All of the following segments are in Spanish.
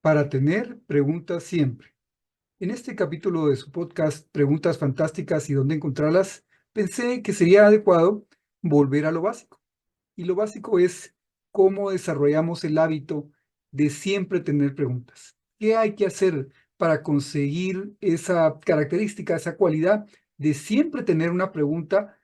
Para tener preguntas siempre. En este capítulo de su podcast Preguntas Fantásticas y dónde encontrarlas, pensé que sería adecuado volver a lo básico. Y lo básico es cómo desarrollamos el hábito de siempre tener preguntas. ¿Qué hay que hacer para conseguir esa característica, esa cualidad de siempre tener una pregunta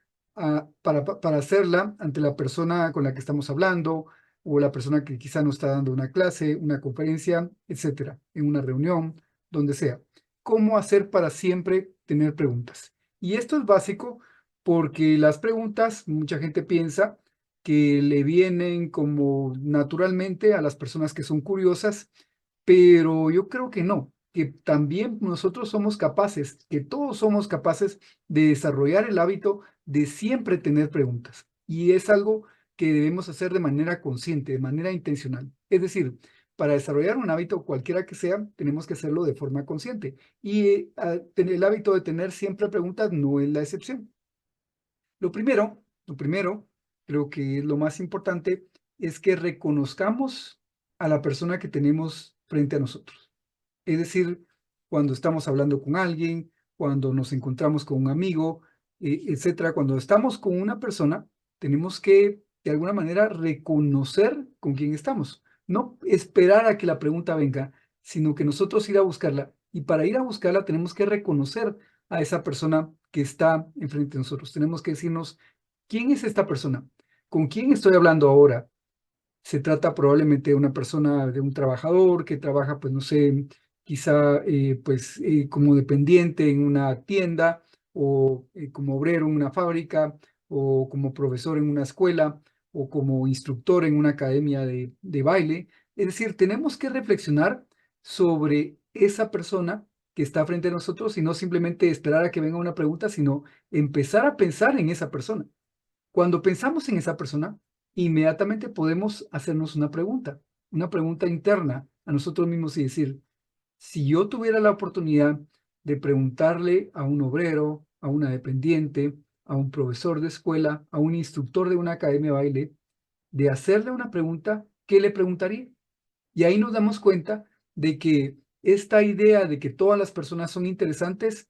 para hacerla ante la persona con la que estamos hablando o la persona que quizá nos está dando una clase, una conferencia, etcétera, en una reunión, donde sea? ¿Cómo hacer para siempre tener preguntas? Y esto es básico porque las preguntas, mucha gente piensa que le vienen como naturalmente a las personas que son curiosas, pero yo creo que no, que también nosotros somos capaces, que todos somos capaces de desarrollar el hábito de siempre tener preguntas. Y es algo que debemos hacer de manera consciente, de manera intencional. Es decir, para desarrollar un hábito, cualquiera que sea, tenemos que hacerlo de forma consciente. Y tener el hábito de tener siempre preguntas no es la excepción. Lo primero, creo que es lo más importante, es que reconozcamos a la persona que tenemos frente a nosotros. Es decir, cuando estamos hablando con alguien, cuando nos encontramos con un amigo, etcétera, cuando estamos con una persona, tenemos que, de alguna manera, reconocer con quién estamos. No esperar a que la pregunta venga, sino que nosotros ir a buscarla. Y para ir a buscarla tenemos que reconocer a esa persona que está enfrente de nosotros. Tenemos que decirnos, ¿quién es esta persona? ¿Con quién estoy hablando ahora? Se trata probablemente de una persona, de un trabajador que trabaja, pues no sé, quizá como dependiente en una tienda o como obrero en una fábrica o como profesor en una escuela o como instructor en una academia de baile. Es decir, tenemos que reflexionar sobre esa persona que está frente a nosotros y no simplemente esperar a que venga una pregunta, sino empezar a pensar en esa persona. Cuando pensamos en esa persona, inmediatamente podemos hacernos una pregunta interna a nosotros mismos y decir, si yo tuviera la oportunidad de preguntarle a un obrero, a una dependiente, a un profesor de escuela, a un instructor de una academia de baile, de hacerle una pregunta, ¿qué le preguntaría? Y ahí nos damos cuenta de que esta idea de que todas las personas son interesantes,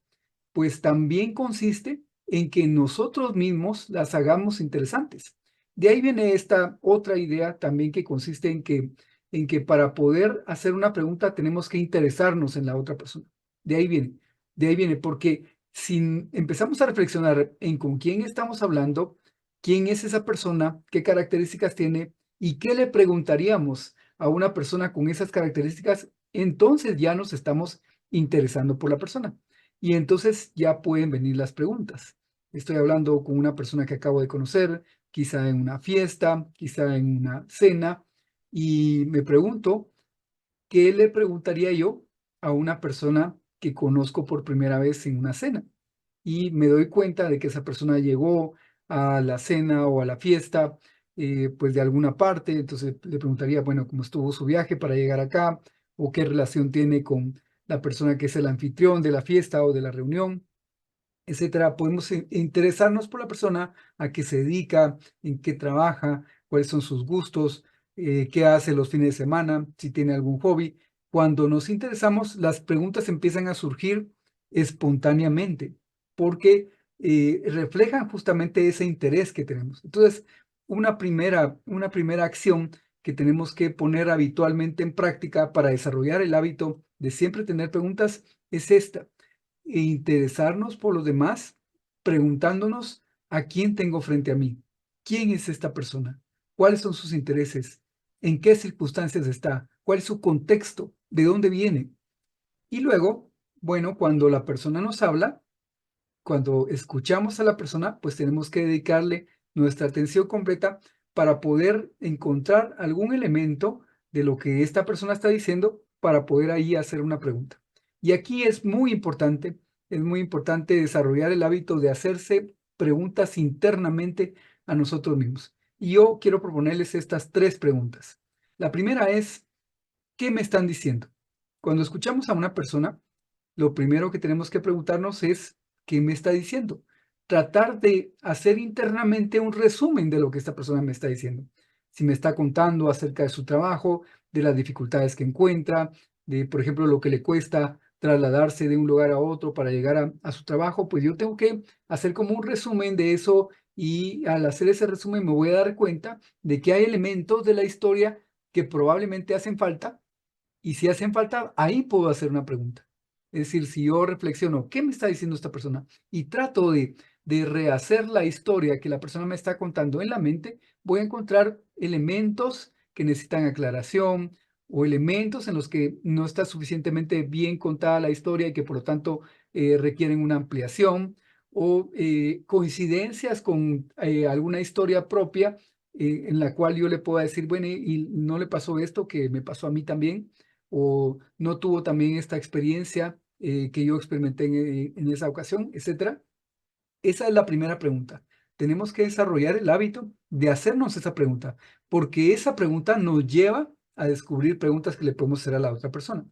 pues también consiste en que nosotros mismos las hagamos interesantes. De ahí viene esta otra idea también que consiste en que para poder hacer una pregunta tenemos que interesarnos en la otra persona. De ahí viene, porque si empezamos a reflexionar en con quién estamos hablando, quién es esa persona, qué características tiene y qué le preguntaríamos a una persona con esas características, entonces ya nos estamos interesando por la persona. Y entonces ya pueden venir las preguntas. Estoy hablando con una persona que acabo de conocer, quizá en una fiesta, quizá en una cena, y me pregunto, ¿qué le preguntaría yo a una persona que conozco por primera vez en una cena? Y me doy cuenta de que esa persona llegó a la cena o a la fiesta, pues de alguna parte, entonces le preguntaría, bueno, cómo estuvo su viaje para llegar acá, o qué relación tiene con la persona que es el anfitrión de la fiesta o de la reunión, etcétera. Podemos interesarnos por la persona, a qué se dedica, en qué trabaja, cuáles son sus gustos, qué hace los fines de semana, si tiene algún hobby. Cuando nos interesamos, las preguntas empiezan a surgir espontáneamente, porque reflejan justamente ese interés que tenemos. Entonces, una primera acción que tenemos que poner habitualmente en práctica para desarrollar el hábito de siempre tener preguntas es esta: interesarnos por los demás, preguntándonos a quién tengo frente a mí, quién es esta persona, cuáles son sus intereses, en qué circunstancias está, cuál es su contexto, de dónde viene. Y luego, bueno, cuando la persona nos habla, cuando escuchamos a la persona, pues tenemos que dedicarle nuestra atención completa para poder encontrar algún elemento de lo que esta persona está diciendo para poder ahí hacer una pregunta. Y aquí es muy importante desarrollar el hábito de hacerse preguntas internamente a nosotros mismos. Y yo quiero proponerles estas tres preguntas. La primera es, ¿qué me están diciendo? Cuando escuchamos a una persona, lo primero que tenemos que preguntarnos es, ¿qué me está diciendo? Tratar de hacer internamente un resumen de lo que esta persona me está diciendo. Si me está contando acerca de su trabajo, de las dificultades que encuentra, por ejemplo, lo que le cuesta trasladarse de un lugar a otro para llegar a su trabajo, pues yo tengo que hacer como un resumen de eso y al hacer ese resumen me voy a dar cuenta de que hay elementos de la historia que probablemente hacen falta y si hacen falta, ahí puedo hacer una pregunta. Es decir, si yo reflexiono, ¿qué me está diciendo esta persona? Y trato de rehacer la historia que la persona me está contando en la mente, voy a encontrar elementos que necesitan aclaración o elementos en los que no está suficientemente bien contada la historia y que por lo tanto requieren una ampliación o coincidencias con alguna historia propia en la cual yo le pueda decir, bueno, y no le pasó esto que me pasó a mí también o no tuvo también esta experiencia que yo experimenté en esa ocasión, etcétera. Esa es la primera pregunta. Tenemos que desarrollar el hábito de hacernos esa pregunta, porque esa pregunta nos lleva a descubrir preguntas que le podemos hacer a la otra persona.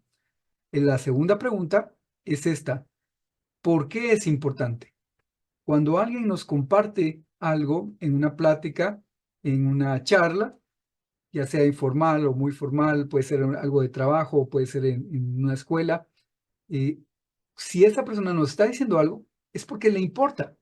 La segunda pregunta es esta: ¿por qué es importante? Cuando alguien nos comparte algo en una plática, en una charla, ya sea informal o muy formal, puede ser algo de trabajo, puede ser en una escuela. eh, si esa persona nos está diciendo algo, es porque le importa,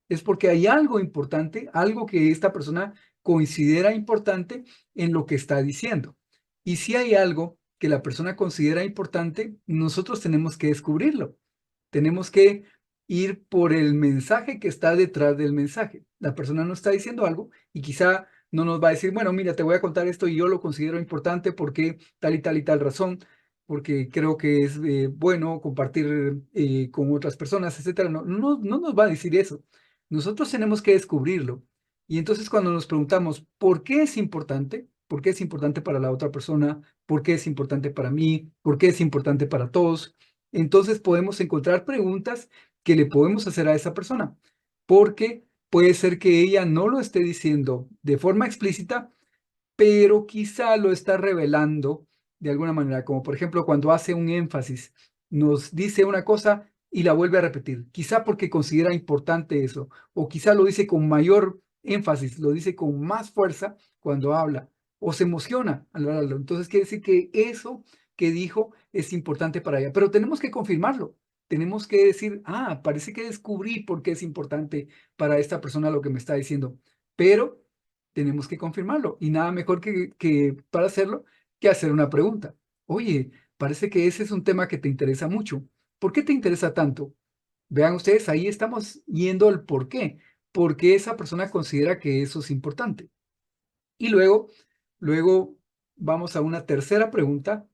es porque hay algo importante, algo que esta persona considera importante en lo que está diciendo. Y si hay algo que la persona considera importante, nosotros tenemos que descubrirlo. Tenemos que ir por el mensaje que está detrás del mensaje. La persona nos está diciendo algo y quizá no nos va a decir, bueno, mira, te voy a contar esto y yo lo considero importante porque tal y tal razón, porque creo que es bueno compartir con otras personas, etcétera. No nos va a decir eso. Nosotros tenemos que descubrirlo. Y entonces cuando nos preguntamos, ¿por qué es importante? ¿Por qué es importante para la otra persona? ¿Por qué es importante para mí? ¿Por qué es importante para todos? Entonces podemos encontrar preguntas que le podemos hacer a esa persona, porque puede ser que ella no lo esté diciendo de forma explícita, pero quizá lo está revelando de alguna manera, como por ejemplo cuando hace un énfasis, nos dice una cosa y la vuelve a repetir, quizá porque considera importante eso, o quizá lo dice con mayor énfasis, lo dice con más fuerza cuando habla, o se emociona al hablarlo. Entonces quiere decir que eso que dijo es importante para ella, pero tenemos que confirmarlo. Tenemos que decir, parece que descubrí por qué es importante para esta persona lo que me está diciendo, pero tenemos que confirmarlo. Y nada mejor que para hacerlo que hacer una pregunta. Oye, parece que ese es un tema que te interesa mucho. ¿Por qué te interesa tanto? Vean ustedes, ahí estamos yendo al por qué. ¿Por qué esa persona considera que eso es importante? Y luego vamos a una tercera pregunta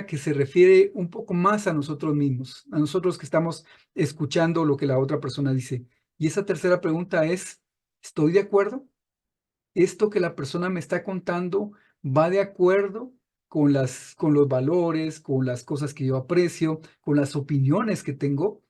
que se refiere un poco más a nosotros mismos, a nosotros que estamos escuchando lo que la otra persona dice. Y esa tercera pregunta es, ¿estoy de acuerdo? ¿Esto que la persona me está contando va de acuerdo con los valores, con las cosas que yo aprecio, con las opiniones que tengo?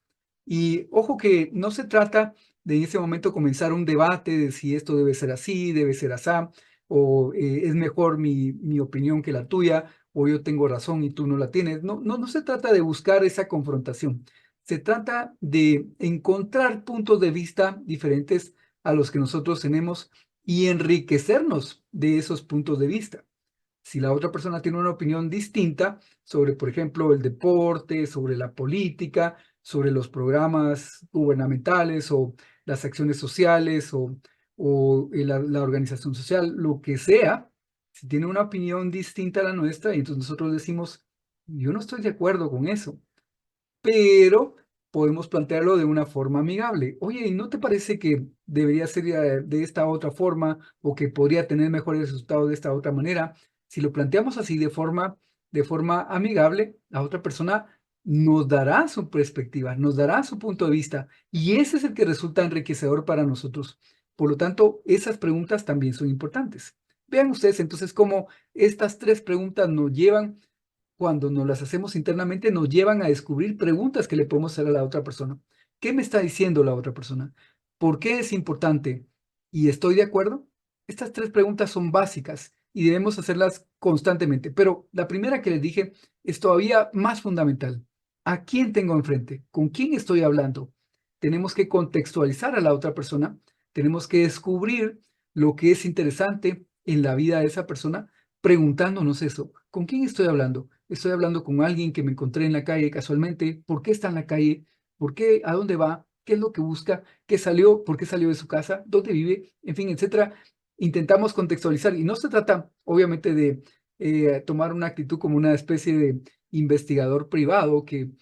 Y ojo que no se trata de en ese momento comenzar un debate de si esto debe ser así, debe ser asá, o es mejor mi opinión que la tuya, o yo tengo razón y tú no la tienes. No se trata de buscar esa confrontación. Se trata de encontrar puntos de vista diferentes a los que nosotros tenemos y enriquecernos de esos puntos de vista. Si la otra persona tiene una opinión distinta sobre, por ejemplo, el deporte, sobre la política, sobre los programas gubernamentales o las acciones sociales o la organización social, lo que sea, si tiene una opinión distinta a la nuestra, entonces nosotros decimos, yo no estoy de acuerdo con eso, pero podemos plantearlo de una forma amigable. Oye, ¿y no te parece que debería ser de esta otra forma o que podría tener mejores resultados de esta otra manera? Si lo planteamos así de forma amigable, la otra persona nos dará su perspectiva, nos dará su punto de vista y ese es el que resulta enriquecedor para nosotros. Por lo tanto, esas preguntas también son importantes. Vean ustedes entonces cómo estas tres preguntas nos llevan cuando nos las hacemos internamente, nos llevan a descubrir preguntas que le podemos hacer a la otra persona. ¿Qué me está diciendo la otra persona? ¿Por qué es importante? ¿Y estoy de acuerdo? Estas tres preguntas son básicas y debemos hacerlas constantemente. Pero la primera que les dije es todavía más fundamental. ¿A quién tengo enfrente? ¿Con quién estoy hablando? Tenemos que contextualizar a la otra persona. Tenemos que descubrir lo que es interesante en la vida de esa persona preguntándonos eso. ¿Con quién estoy hablando? estoy hablando con alguien que me encontré en la calle casualmente, ¿por qué está en la calle? ¿Por qué? ¿A dónde va? ¿Qué es lo que busca? ¿Qué salió? ¿Por qué salió de su casa? ¿Dónde vive? En fin, etcétera. Intentamos contextualizar y no se trata, obviamente, de tomar una actitud como una especie de investigador privado que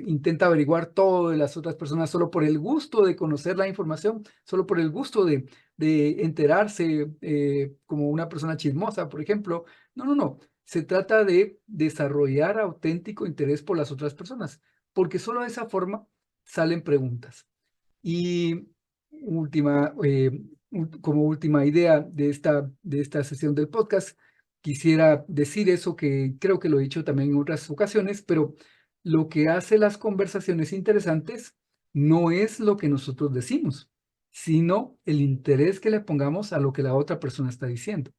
intenta averiguar todo de las otras personas solo por el gusto de conocer la información, solo por el gusto de enterarse, como una persona chismosa, por ejemplo. No, no, no. Se trata de desarrollar auténtico interés por las otras personas, porque solo de esa forma salen preguntas. Y última, como última idea de esta sesión del podcast, quisiera decir eso que creo que lo he dicho también en otras ocasiones, pero lo que hace las conversaciones interesantes no es lo que nosotros decimos, sino el interés que le pongamos a lo que la otra persona está diciendo.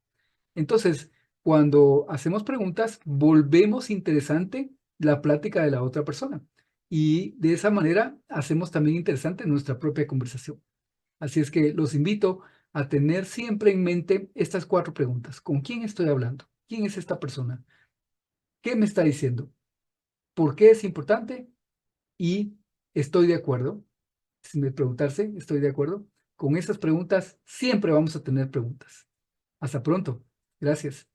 Entonces, cuando hacemos preguntas, volvemos interesante la plática de la otra persona y de esa manera hacemos también interesante nuestra propia conversación. Así es que los invito a tener siempre en mente estas 4 preguntas. ¿Con quién estoy hablando? ¿Quién es esta persona? ¿Qué me está diciendo? ¿Por qué es importante? Y estoy de acuerdo. Si me preguntarse, estoy de acuerdo. Con esas preguntas siempre vamos a tener preguntas. Hasta pronto. Gracias.